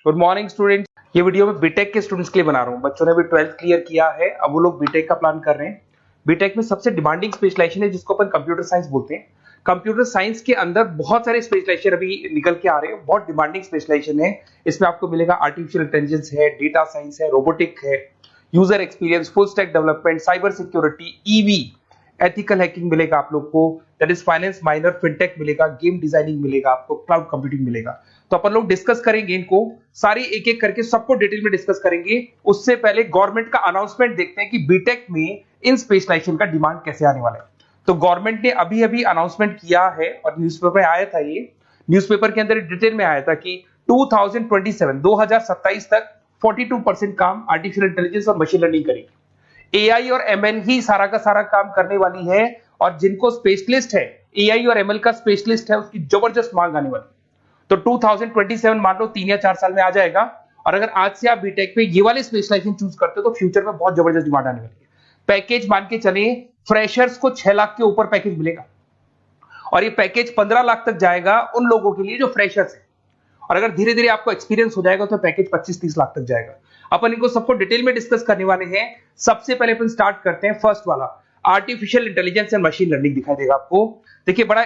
Good morning student. ये video मैं BTech के स्टूडेंट्स के लिए बना रहा हूँ। बच्चों ने भी 12th क्लियर किया है, अब वो लोग बीटेक का प्लान कर रहे हैं। बीटेक में सबसे डिमांडिंग स्पेशलाइजेशन है जिसको अपन कंप्यूटर साइंस बोलते हैं। कंप्यूटर साइंस के अंदर बहुत सारे स्पेशलाइजेशन अभी निकल के आ रहे हैं, बहुत डिमांडिंग स्पेशलाइजेशन है। इसमें आपको मिलेगा आर्टिफिशियल इंटेलिजेंस है, डेटा साइंस है, रोबोटिक है, user experience, full stack development, cyber security, EV, ethical hacking मिलेगा आप लोग को, that is finance minor, fintech मिलेगा, गेम डिजाइनिंग मिलेगा आपको, क्लाउड कंप्यूटिंग मिलेगा। तो अपन लोग डिस्कस करेंगे इनको सारी एक एक करके, सबको डिटेल में डिस्कस करेंगे। उससे पहले गवर्नमेंट का अनाउंसमेंट देखते हैं कि बीटेक में इन स्पेशलाइजेशन का डिमांड कैसे आने वाला है। तो गवर्नमेंट ने अभी अभी अनाउंसमेंट किया है और न्यूज़पेपर में आया था, ये न्यूज़पेपर के अंदर डिटेल में आया था कि 2027 तक 42% काम आर्टिफिशियल इंटेलिजेंस और मशीन लर्निंग करेगी। एआई और एमएल ही सारा का सारा काम करने वाली है, और जिनको स्पेशलिस्ट है, एआई और एमएल का स्पेशलिस्ट है, उसकी जबरदस्त मांग आने वाली है। तो 2027 मान लो 3 या 4 साल में आ जाएगा। और अगर आज से आप बीटेक पे ये वाले स्पेशलाइजेशन चूज करते हो तो फ्यूचर में बहुत जबरदस्त डिमांड आने वाली है। पैकेज मान के चले, फ्रेशर्स को 6 लाख के ऊपर पैकेज मिलेगा, और ये पैकेज 15 लाख तक जाएगा उन लोगों के लिए जो फ्रेशर्स है। और अगर धीरे धीरे आपको एक्सपीरियंस हो जाएगा तो पैकेज 25-30 लाख तक जाएगा। अपन इनको सबको डिटेल में डिस्कस करने वाले हैं। सबसे पहले अपन स्टार्ट करते हैं फर्स्ट वाला, artificial intelligence and machine learning दिखाई देगा आपको। देखिए बड़ा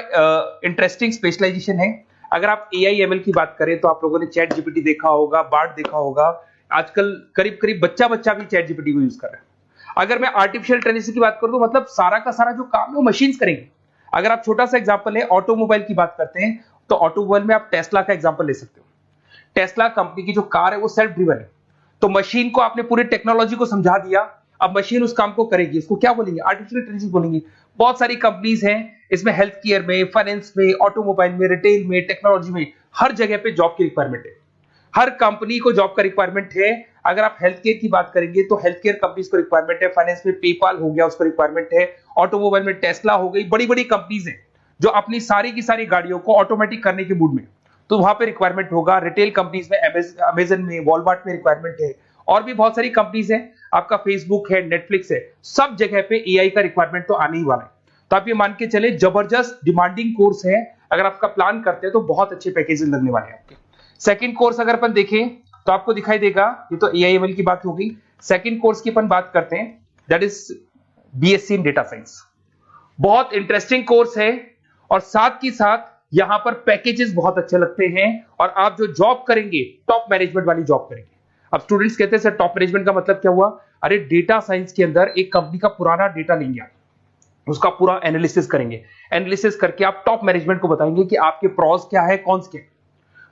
इंटरेस्टिंग स्पेशलाइजेशन है। अगर आप एआई एमएल की बात करें तो आप लोगों ने चैट जीपीटी देखा होगा, बार्ड देखा होगा। आजकल करीब करीब बच्चा भी चैट जीपीटी को यूज कर रहा है। अगर मैं आर्टिफिशियल इंटेलिजेंस की बात करूं तो मतलब सारा का सारा जो काम है वो मशीन्स करेंगे। अगर आप छोटा सा एग्जांपल है, ऑटोमोबाइल की बात करते हैं तो ऑटोमोबाइल में आप टेस्ला का एग्जांपल ले सकते हो। टेस्ला कंपनी की जो कार है वो सेल्फ ड्रिवन है। तो मशीन को आपने पूरी टेक्नोलॉजी को समझा दिया, अब मशीन उस काम को करेगी। इसको क्या बोलेंगे? आर्टिफिशियल इंटेलिजेंस बोलेंगे। बहुत सारी कंपनीज हैं इसमें, हेल्थ केयर में, फाइनेंस में, ऑटोमोबाइल में, रिटेल में, टेक्नोलॉजी में, हर जगह पे जॉब की रिक्वायरमेंट है। हर कंपनी को जॉब का रिक्वायरमेंट है। अगर आप हेल्थ केयर की बात करेंगे तो हेल्थ केयर कंपनीज को रिक्वायरमेंट है, फाइनेंस में पेपाल हो गया उसको रिक्वायरमेंट है, ऑटोमोबाइल में टेस्ला हो गई, बड़ी बड़ी कंपनीज हैं जो अपनी सारी की सारी गाड़ियों को ऑटोमेटिक करने के मूड में, तो वहां पे रिक्वायरमेंट होगा। रिटेल कंपनीज में, अमेजन में, वॉलमार्ट में रिक्वायरमेंट है, और भी बहुत सारी कंपनीज हैं, आपका फेसबुक है, नेटफ्लिक्स है, सब जगह पे एआई का रिक्वायरमेंट तो आने ही वाला है। तो आप ये मान के चले जबरदस्त डिमांडिंग कोर्स है। अगर आपका प्लान करते हैं तो बहुत अच्छे पैकेजेस लगने वाले हैं आपके। सेकंड कोर्स अगर अपन देखें तो आपको दिखाई देगा, ये तो एआई एमएल की बात हो गई। सेकंड कोर्स की अपन बात करते हैं, that is BSc in data science. बहुत इंटरेस्टिंग कोर्स है, और साथ की साथ यहां पर पैकेजेस बहुत अच्छे लगते हैं, और आप जो जॉब करेंगे टॉप मैनेजमेंट वाली जॉब करेंगे। अब स्टूडेंट्स कहते हैं सर टॉप मैनेजमेंट का मतलब क्या हुआ? अरे डेटा साइंस के अंदर एक कंपनी का पुराना डेटा लेंगे आप, उसका पूरा एनालिसिस करेंगे, एनालिसिस करके आप टॉप मैनेजमेंट को बताएंगे कि आपके प्रॉस क्या है, कॉन्स क्या है,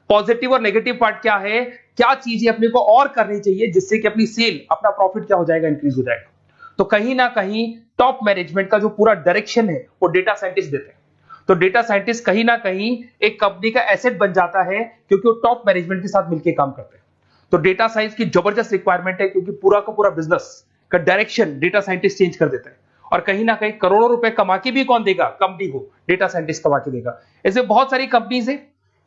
पॉजिटिव और नेगेटिव पार्ट क्या है, क्या चीजें अपने को और करनी चाहिए जिससे कि अपनी सेल, अपना प्रॉफिट क्या हो जाएगा, इंक्रीज हो जाएगा। तो कहीं ना कहीं टॉप मैनेजमेंट का जो पूरा डायरेक्शन है वो डेटा साइंटिस्ट देते हैं। तो डेटा साइंटिस्ट कहीं ना कहीं एक कंपनी का एसेट बन जाता है, क्योंकि वो टॉप मैनेजमेंट के साथ मिलकर काम करते हैं। तो डेटा साइंस की जबरदस्त रिक्वायरमेंट है, क्योंकि पूरा का पूरा बिजनेस का डायरेक्शन डेटा साइंटिस्ट चेंज कर देता है। और कहीं ना कहीं करोड़ों रुपए कमा के भी कौन देगा? कंपनी को डेटा साइंटिस्ट कमा के देगा। ऐसे बहुत सारी कंपनीज है,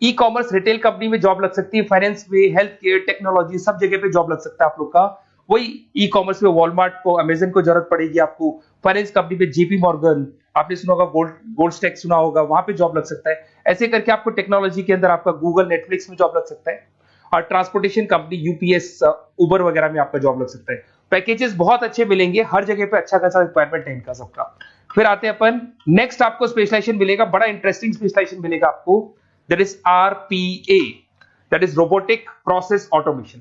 ई कॉमर्स, रिटेल कंपनी में जॉब लग सकती है, फाइनेंस में, हेल्थ केयर, टेक्नोलॉजी, सब जगह पे जॉब लग सकता है आप लोग का। वही ई कॉमर्स में वॉलमार्ट को, अमेजन को जरूरत पड़ेगी आपको। फाइनेंस कंपनी में जेपी मॉर्गन, आपने सुना होगा, गोल्डस्टैक सुना होगा, वहां पे जॉब लग सकता है। ऐसे करके आपको टेक्नोलॉजी के अंदर आपका गूगल, नेटफ्लिक्स में जॉब लग सकता है। और ट्रांसपोर्टेशन कंपनी, यूपीएस, उबर वगैरह में आपका जॉब लग सकता है। पैकेजेस बहुत अच्छे मिलेंगे, हर जगह पे अच्छा खासा रिक्वायरमेंट है इनका सबका। फिर आते हैं अपन नेक्स्ट, आपको स्पेशलाइजेशन मिलेगा, बड़ा इंटरेस्टिंग स्पेशलाइजेशन मिलेगा आपको, that is RPA, that is robotic process automation.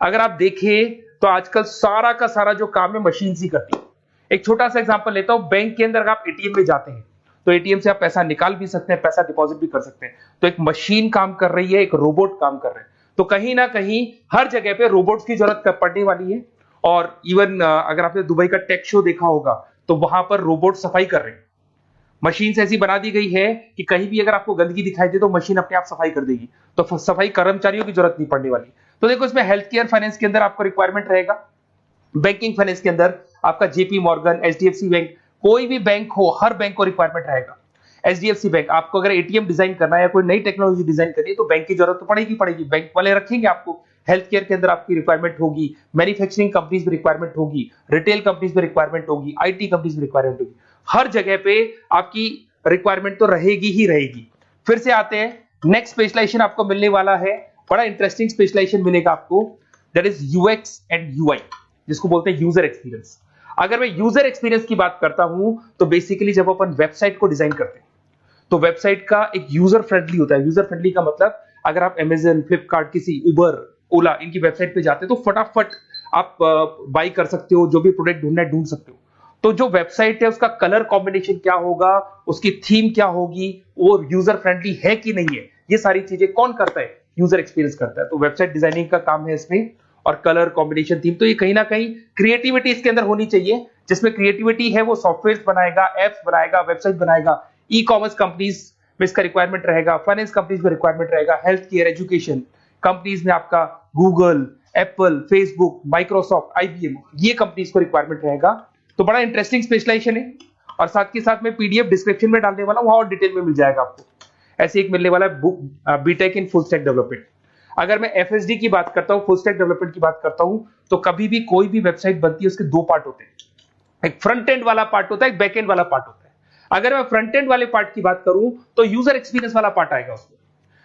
अगर आप देखें तो आजकल सारा का सारा जो काम है मशीन ही करती है। एक छोटा सा एग्जांपल लेता हूं, बैंक के अंदर अगर आप एटीएम में जाते हैं तो एटीएम से आप पैसा निकाल भी सकते हैं, पैसा डिपॉजिट भी कर सकते हैं। तो एक मशीन काम कर रही है, एक रोबोट काम कर रहे हैं। तो कहीं ना कहीं हर जगह पे रोबोट्स की जरूरत पड़ने वाली है। और इवन अगर आपने दुबई का टेक शो देखा होगा तो वहां पर रोबोट सफाई कर रहे हैं। मशीन ऐसी बना दी गई है कि कहीं भी अगर आपको गंदगी दिखाई दे तो मशीन अपने आप सफाई कर देगी, तो सफाई कर्मचारियों की जरूरत नहीं पड़ने वाली। तो देखो इसमें हेल्थ केयर, फाइनेंस के अंदर आपको रिक्वायरमेंट रहेगा, बैंकिंग फाइनेंस के अंदर आपका जेपी मॉर्गन, एचडीएफसी बैंक, कोई भी बैंक हो, हर बैंक को रिक्वायरमेंट रहेगा। एचडीएफसी बैंक, आपको अगर एटीएम डिजाइन करना है या कोई नई टेक्नोलॉजी डिजाइन करनी है तो बैंक की जरूरत तो पड़ेगी, बैंक वाले रखेंगे आपको। हेल्थ केयर के अंदर आपकी रिक्वायरमेंट होगी, मैन्युफैक्चरिंग कंपनीज में रिक्वायरमेंट होगी, रिटेल कंपनीज में रिक्वायरमेंट होगी, आईटी कंपनीज में रिक्वायरमेंट होगी। हर जगह पे आपकी रिक्वायरमेंट तो रहेगी ही रहेगी। फिर से आते हैं, नेक्स्ट स्पेशलाइजेशन आपको मिलने वाला है बड़ा इंटरेस्टिंग स्पेशलाइजेशन मिलेगा आपको, that is UX and UI, जिसको बोलते हैं यूजर एक्सपीरियंस। अगर मैं यूजर एक्सपीरियंस की बात करता हूं तो बेसिकली जब अपन वेबसाइट को डिजाइन करते हैं तो वेबसाइट का एक यूजर फ्रेंडली होता है। यूजर फ्रेंडली का मतलब अगर आप अमेजन, फ्लिपकार्ट, किसी उबर, ओला इनकी वेबसाइट पे जाते हैं तो फटाफट आप बाई कर सकते हो, जो भी प्रोडक्ट ढूंढना है ढूंढ सकते हो। तो जो वेबसाइट है उसका कलर कॉम्बिनेशन क्या होगा, उसकी थीम क्या होगी, वो यूजर फ्रेंडली है कि नहीं है, ये सारी चीजें कौन करता है, यूजर एक्सपीरियंस करता है। तो वेबसाइट डिजाइनिंग का काम है इसमें, और कलर कॉम्बिनेशन, थीम, तो ये कहीं ना कहीं क्रिएटिविटी इसके अंदर होनी चाहिए। जिसमें क्रिएटिविटी है वो सॉफ्टवेयर बनाएगा, एप्स बनाएगा, वेबसाइट बनाएगा। ई कॉमर्स कंपनीज में इसका रिक्वायरमेंट रहेगा, फाइनेंस कंपनीज में रिक्वायरमेंट रहेगा, हेल्थ केयर, एजुकेशन कंपनीज में आपका Google, Apple, Facebook, Microsoft, IBM, ये कंपनीज को रिक्वायरमेंट रहेगा। तो बड़ा इंटरेस्टिंग स्पेशलाइजेशन है, और साथ के साथ में पीडीएफ डिस्क्रिप्शन में डालने वाला हूं, वहां और डिटेल में मिल जाएगा आपको। ऐसे एक मिलने वाला है book BTech in full stack development. अगर मैं एफएसडी की बात करता हूं, फुल स्टैक डेवलपमेंट की बात करता हूं, तो कभी भी कोई भी वेबसाइट बनती है उसके दो पार्ट होते हैं, एक फ्रंट एंड वाला पार्ट होता है, एक बैक एंड वाला पार्ट होता है। अगर मैं फ्रंट एंड वाले पार्ट की बात करूं तो यूजर एक्सपीरियंस वाला पार्ट आएगा उसमें।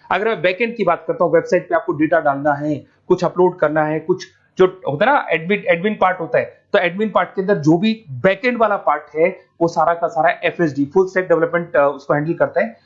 अगर मैं बैक एंड की बात करता हूं, वेबसाइट पे आपको डेटा डालना है, कुछ अपलोड करना है, कुछ जो होता है ना एडमिन पार्ट होता है, तो एडमिन पार्ट के अंदर जो भी बैक एंड वाला पार्ट है वो सारा का सारा एफएसडी, फुल स्टैक डेवलपमेंट, उसको हैंडल करता है।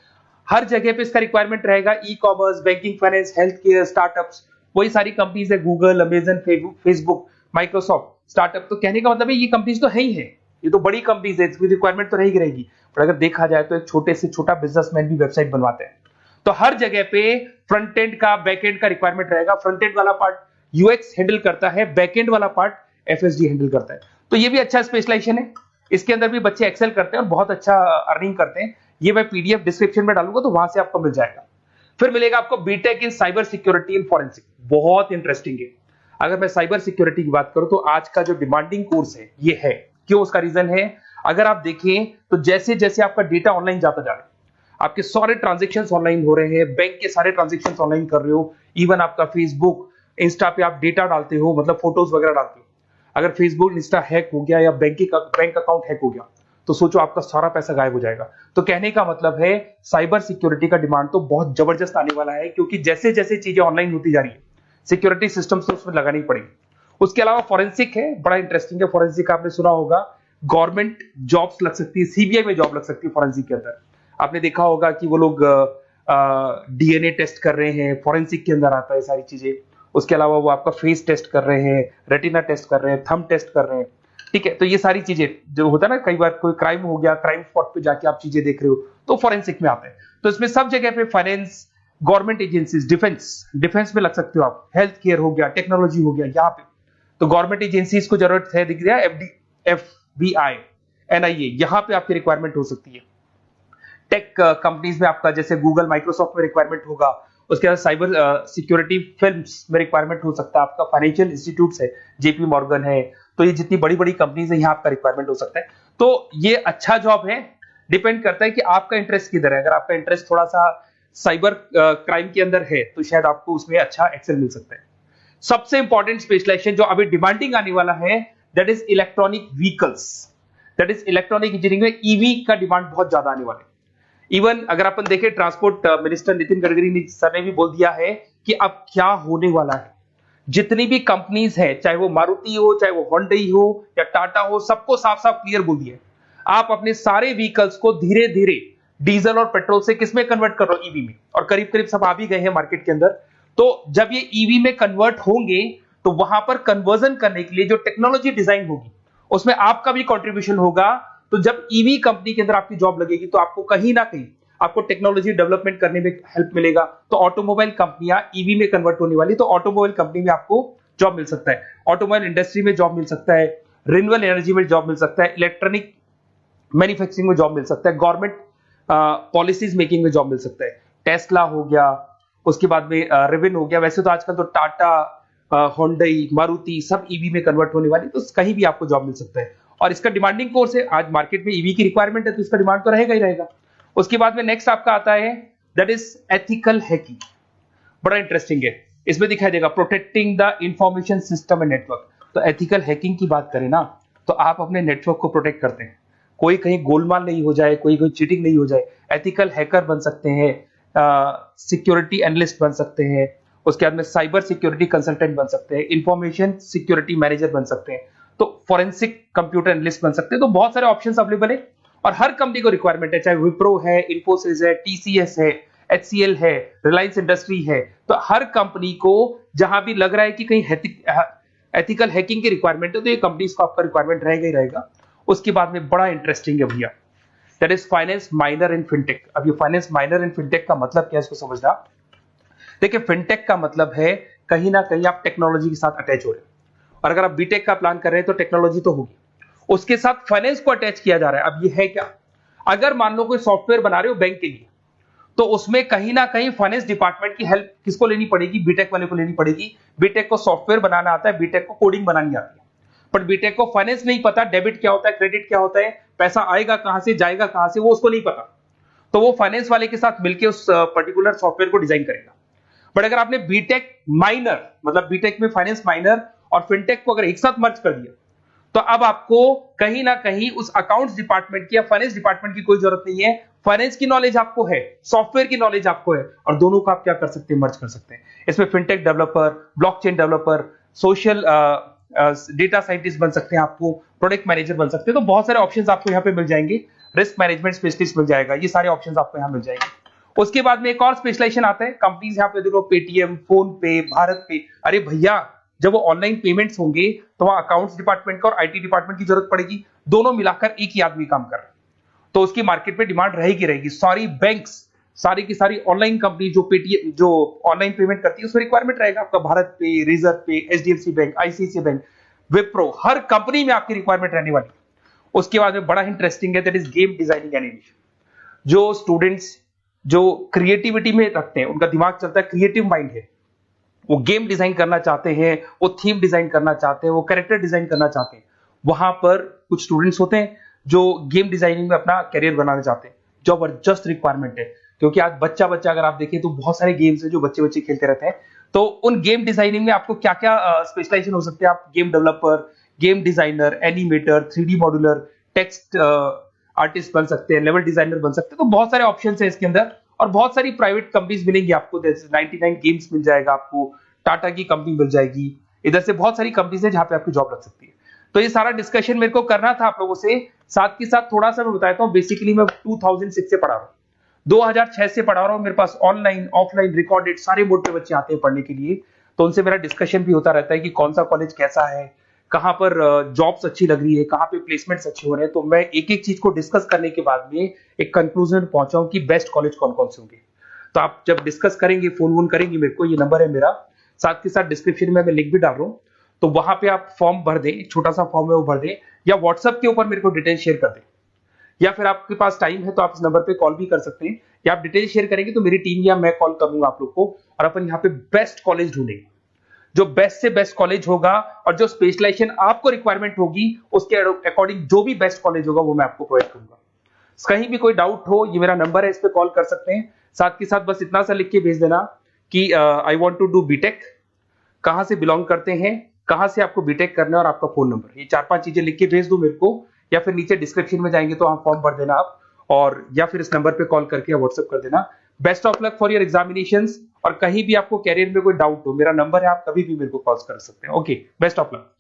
हर जगह पे इसका रिक्वायरमेंट रहेगा। E commerce, banking, finance, health care, startups, वही सारी कंपनीज है, Google, Amazon, Facebook, Microsoft, startup. तो कहने का मतलब है ये कंपनीज तो है ही है, ये तो बड़ी कंपनीज है, इसकी रिक्वायरमेंट तो रहेगी रहेगी। पर अगर देखा जाए तो एक छोटे से छोटा बिजनेसमैन भी वेबसाइट बनवाते हैं। तो हर जगह पे फ्रंट एंड का, बैक एंड का रिक्वायरमेंट रहेगा। फ्रंट एंड वाला पार्ट यूएक्स हैंडल करता है, बैक एंड वाला पार्ट एफएसडी हैंडल करता है। तो ये भी अच्छा स्पेशलाइजेशन है, इसके अंदर भी बच्चे एक्सेल करते हैं और बहुत अच्छा अर्निंग करते हैं। ये मैं पीडीएफ डिस्क्रिप्शन में डालूंगा तो वहां से आपको मिल जाएगा। फिर मिलेगा आपको BTech in cyber security and forensic, बहुत इंटरेस्टिंग है। अगर मैं साइबर सिक्योरिटी की बात करूं तो आज का जो डिमांडिंग कोर्स है ये है। क्यों? उसका रीजन है, अगर आप देखें तो जैसे जैसे आपका डेटा ऑनलाइन जाता जा रहा है, आपके सारे ट्रांजेक्शंस ऑनलाइन हो रहे हैं, बैंक के सारे ट्रांजेक्शंस ऑनलाइन कर रहे हो, इवन आपका फेसबुक, इंस्टा पे आप डेटा डालते हो, मतलब फोटोज वगैरह डालते हो। अगर फेसबुक, इंस्टा हैक हो गया या बैंक अकाउंट हैक हो गया तो सोचो आपका सारा पैसा गायब हो जाएगा। तो कहने का मतलब है साइबर सिक्योरिटी का डिमांड तो बहुत जबरदस्त आने वाला है, क्योंकि जैसे जैसे चीजें ऑनलाइन होती जा रही है सिक्योरिटी सिस्टम्स तो उसमें लगानी पड़ेगी। उसके अलावा फॉरेंसिक है, बड़ा इंटरेस्टिंग है। फॉरेंसिक आपने सुना होगा, गवर्नमेंट जॉब्स लग सकती है, सीबीआई में जॉब लग सकती है फॉरेंसिक के अंदर। आपने देखा होगा कि वो लोग डीएनए टेस्ट कर रहे हैं, फॉरेंसिक के अंदर आता है सारी चीजें। उसके अलावा वो आपका फेस टेस्ट कर रहे हैं, रेटिना टेस्ट कर रहे हैं, थंब टेस्ट कर रहे हैं, ठीक है। तो ये सारी चीजें जो होता है ना, कई बार कोई क्राइम हो गया, क्राइम स्पॉट पे जाके आप चीजें देख रहे हो तो फॉरेंसिक में आते हैं। तो इसमें सब जगह पे फाइनेंस, गवर्नमेंट एजेंसीज, डिफेंस में लग सकते हो आप, हेल्थ केयर हो गया, टेक्नोलॉजी हो गया, यहाँ पे तो गवर्नमेंट एजेंसीज को जरूरत है, दिख रहा है, एफबीआई, एनआईए, यहाँ पे आपकी रिक्वायरमेंट हो सकती है। टेक कंपनीज में आपका जैसे गूगल, माइक्रोसॉफ्ट में रिक्वायरमेंट होगा। उसके बाद साइबर सिक्योरिटी फिल्म्स में रिक्वायरमेंट हो सकता है आपका, फाइनेंशियल इंस्टीट्यूट्स है, जेपी मॉर्गन है, तो ये जितनी बड़ी बड़ी कंपनीज है यहाँ आपका रिक्वायरमेंट हो सकता है। तो ये अच्छा जॉब है, डिपेंड करता है कि आपका इंटरेस्ट किधर है। अगर आपका इंटरेस्ट थोड़ा सा साइबर क्राइम के अंदर है तो शायद आपको उसमें अच्छा एक्सेल मिल सकता है। सबसे इंपॉर्टेंट स्पेशलाइजेशन जो अभी डिमांडिंग आने वाला है, that is electronic vehicles, that is electronic engineering में ईवी का डिमांड बहुत ज्यादा आने वाला है। इवन अगर अपन देखें, transport minister Nitin Gadkari sir ने भी बोल दिया है कि अब क्या होने वाला है, जितनी भी कंपनीज है, चाहे वो मारुति हो, चाहे वो होंडई हो या टाटा हो, सबको साफ साफ क्लियर बोल दिया, आप अपने सारे व्हीकल्स को धीरे धीरे डीजल और पेट्रोल से किसमें कन्वर्ट कर रहे हो, ईवी में। और करीब करीब सब आ भी गए हैं मार्केट के अंदर। तो जब ये ईवी में कन्वर्ट होंगे तो वहां पर कन्वर्जन करने के लिए जो टेक्नोलॉजी डिजाइन होगी उसमें आपका भी कंट्रीब्यूशन होगा। तो जब ईवी कंपनी के अंदर आपकी जॉब लगेगी तो आपको कहीं ना कहीं आपको टेक्नोलॉजी डेवलपमेंट करने में हेल्प मिलेगा। तो ऑटोमोबाइल कंपनियां ईवी में कन्वर्ट होने वाली, तो ऑटोमोबाइल कंपनी में आपको जॉब मिल सकता है, ऑटोमोबाइल इंडस्ट्री में जॉब मिल सकता है, रिन्यूएबल एनर्जी में जॉब मिल सकता है, इलेक्ट्रॉनिक मैन्युफैक्चरिंग में जॉब मिल सकता है, गवर्नमेंट पॉलिसीज मेकिंग में जॉब मिल सकता है, टेस्ला हो गया, उसके बाद में रिविन हो गया। वैसे तो आजकल तो टाटा, होंडई, मारुति सब ईवी में कन्वर्ट होने वाली, तो कहीं भी आपको जॉब मिल सकता है। और इसका डिमांडिंग कोर्स है, आज मार्केट में ईवी की रिक्वायरमेंट है तो इसका डिमांड तो रहेगा ही रहेगा। उसके बाद में नेक्स्ट आपका आता है दैट इज एथिकल हैकिंग, बड़ा इंटरेस्टिंग है। इसमें दिखाई देगा protecting the information system and network. तो एथिकल हैकिंग की बात करें ना तो आप अपने नेटवर्क को प्रोटेक्ट करते हैं, कोई कहीं गोलमाल नहीं हो जाए, कोई चीटिंग नहीं हो जाए। एथिकल हैकर बन सकते हैं, सिक्योरिटी एनालिस्ट बन सकते हैं, उसके बाद में साइबर सिक्योरिटी कंसल्टेंट बन सकते हैं, इंफॉर्मेशन सिक्योरिटी मैनेजर बन सकते हैं, तो फोरेंसिक कंप्यूटर एनालिस्ट बन सकते हैं। तो बहुत सारे ऑप्शंस अवेलेबल है और हर कंपनी को रिक्वायरमेंट है, चाहे विप्रो है, इन्फोसिस है, टीसीएस है, एचसीएल है, रिलायंस इंडस्ट्री है। तो हर कंपनी को जहां भी लग रहा है कि कहीं एथिकल हैकिंग की रिक्वायरमेंट है तो ये कंपनीज को आपका रिक्वायरमेंट रहेगा ही रहेगा। उसके बाद में बड़ा इंटरेस्टिंग है भैया, that is finance minor in fintech. अब ये फाइनेंस माइनर इन फिनटेक का मतलब क्या है इसको समझना। देखिए फिनटेक का मतलब है कहीं ना कहीं आप टेक्नोलॉजी के साथ अटैच हो रहे हैं, और अगर आप बीटेक का प्लान कर रहे हैं तो टेक्नोलॉजी तो होगी, उसके साथ फाइनेंस को अटैच किया जा रहा है। अब ये है क्या, अगर मान लो कोई सॉफ्टवेयर बना रहे हो बैंक के लिए, तो उसमें कहीं ना कहीं फाइनेंस डिपार्टमेंट की हेल्प किसको लेनी पड़ेगी, बीटेक वाले को लेनी पड़ेगी। बीटेक को सॉफ्टवेयर बनाना आता है, बीटेक को कोडिंग बनानी आती है, बट बीटेक को फाइनेंस नहीं पता, डेबिट क्या होता है, क्रेडिट क्या होता है, पैसा आएगा कहां से, जाएगा कहां से, वो उसको नहीं पता। तो वो फाइनेंस वाले के साथ मिलकर उस पर्टिकुलर सॉफ्टवेयर को डिजाइन करेगा। बट अगर आपने बीटेक माइनर, मतलब बीटेक में फाइनेंस माइनर और फिनटेक को अगर एक साथ मर्ज कर दिया, तो अब आपको कहीं ना कहीं उस अकाउंट्स डिपार्टमेंट की या फाइनेंस डिपार्टमेंट की कोई जरूरत नहीं है। फाइनेंस की नॉलेज आपको है, सॉफ्टवेयर की नॉलेज आपको है, और दोनों को आप क्या कर सकते हैं, मर्ज कर सकते हैं। इसमें fintech developer, blockchain developer, social data scientist बन सकते हैं, आपको प्रोडक्ट मैनेजर बन सकते हैं। तो बहुत सारे ऑप्शंस आपको यहाँ पे मिल जाएंगे, रिस्क मैनेजमेंट स्पेशलिस्ट मिल जाएगा, ये सारे ऑप्शंस आपको यहाँ मिल जाएंगे। उसके बाद में एक और स्पेशलाइजेशन आता है, कंपनीज यहाँ पे देखो पेटीएम, फोन पे, भारत पे। अरे भैया जब वो ऑनलाइन पेमेंट्स होंगे तो वहां अकाउंट्स डिपार्टमेंट का और आईटी डिपार्टमेंट की जरूरत पड़ेगी, दोनों मिलाकर एक ही आदमी काम कर रहा है, तो उसकी मार्केट में डिमांड रहेगी रहेगी। सारी बैंक्स, सारी की सारी ऑनलाइन कंपनी जो पेटीएम, जो ऑनलाइन पेमेंट करती है, उसमें रिक्वायरमेंट रहेगा आपका भारत पे, reserve pay, HDFC bank, ICICI bank, Wipro, हर कंपनी में आपकी रिक्वायरमेंट रहने वाली। उसके बाद में बड़ा इंटरेस्टिंग है, that is game designing animation. जो स्टूडेंट्स जो क्रिएटिविटी में रखते हैं, उनका दिमाग चलता है, क्रिएटिव माइंड है, वो गेम डिजाइन करना चाहते हैं, वो थीम डिजाइन करना चाहते हैं, वो कैरेक्टर डिजाइन करना चाहते हैं, वहां पर कुछ स्टूडेंट्स होते हैं जो गेम डिजाइनिंग में अपना करियर बनाना चाहते हैं। जबरदस्त रिक्वायरमेंट है, क्योंकि आज बच्चा बच्चा अगर आप देखें तो बहुत सारे गेम्स हैं जो बच्चे बच्चे खेलते रहते हैं। तो उन गेम डिजाइनिंग में आपको क्या क्या स्पेशलाइजेशन हो सकते हैं, आप game developer, game designer, animator, 3D modular, text artist बन सकते हैं, लेवल डिजाइनर बन सकते हैं। तो बहुत सारे ऑप्शंस हैं इसके अंदर, और बहुत सारी प्राइवेट कंपनीज मिलेंगी आपको, जैसे 99 गेम्स मिल जाएगा आपको, टाटा की कंपनी मिल जाएगी, इधर से बहुत सारी कंपनीज है जहां पे आपकी जॉब लग सकती है। तो ये सारा डिस्कशन मेरे को करना था आप लोगों से, साथ के साथ थोड़ा सा मैं बताता हूँ। बेसिकली मैं 2006 से पढ़ा रहा हूँ, 2006 से पढ़ा रहा हूँ। मेरे पास ऑनलाइन ऑफलाइन रिकॉर्डेड सारे मोड पे बच्चे आते हैं पढ़ने के लिए, तो उनसे मेरा डिस्कशन भी होता रहता है कि कौन सा कॉलेज कैसा है, कहां पर जॉब्स अच्छी लग रही है, कहां पे प्लेसमेंट्स अच्छे हो रहे हैं। तो मैं एक एक चीज को डिस्कस करने के बाद में एक कंक्लूजन पहुंचा हूं कि बेस्ट कॉलेज कौन कौन से होंगे। तो आप जब डिस्कस करेंगे, फोन वोन करेंगे मेरे को, ये नंबर है मेरा, साथ के साथ डिस्क्रिप्शन में मैं लिंक भी डाल रहा हूँ, तो वहां पे आप फॉर्म भर दें, एक छोटा सा फॉर्म है वो भर दें, या व्हाट्सएप के ऊपर मेरे को डिटेल शेयर कर दें, या फिर आपके पास टाइम है तो आप इस नंबर पे कॉल भी कर सकते हैं, या आप डिटेल शेयर करेंगे तो मेरी टीम या मैं कॉल करूंगा आप लोग को, और अपन यहाँ पे बेस्ट कॉलेज ढूंढेंगे। जो बेस्ट से बेस्ट कॉलेज होगा और जो स्पेशलाइजेशन आपको रिक्वायरमेंट होगी उसके अकॉर्डिंग जो भी बेस्ट कॉलेज होगा वो मैं आपको प्रोवाइड करूंगा। कहीं भी कोई डाउट हो, ये मेरा नंबर है, इस पे कॉल कर सकते हैं। साथ के साथ बस इतना सा लिख के भेज देना कि I want to do BTech, कहां से बिलोंग करते हैं, कहां से आपको बीटेक करना है, और आपका फोन नंबर, ये 4-5 चीजें लिख के भेज दो मेरे को, या फिर नीचे डिस्क्रिप्शन में जाएंगे तो आप फॉर्म भर देना आप, और या फिर इस नंबर पे कॉल करके व्हाट्सएप कर देना। Best of luck for your examinations, और कहीं भी आपको कैरियर में कोई डाउट हो, मेरा नंबर है, आप कभी भी मेरे को कॉल कर सकते हैं। Okay, best of luck.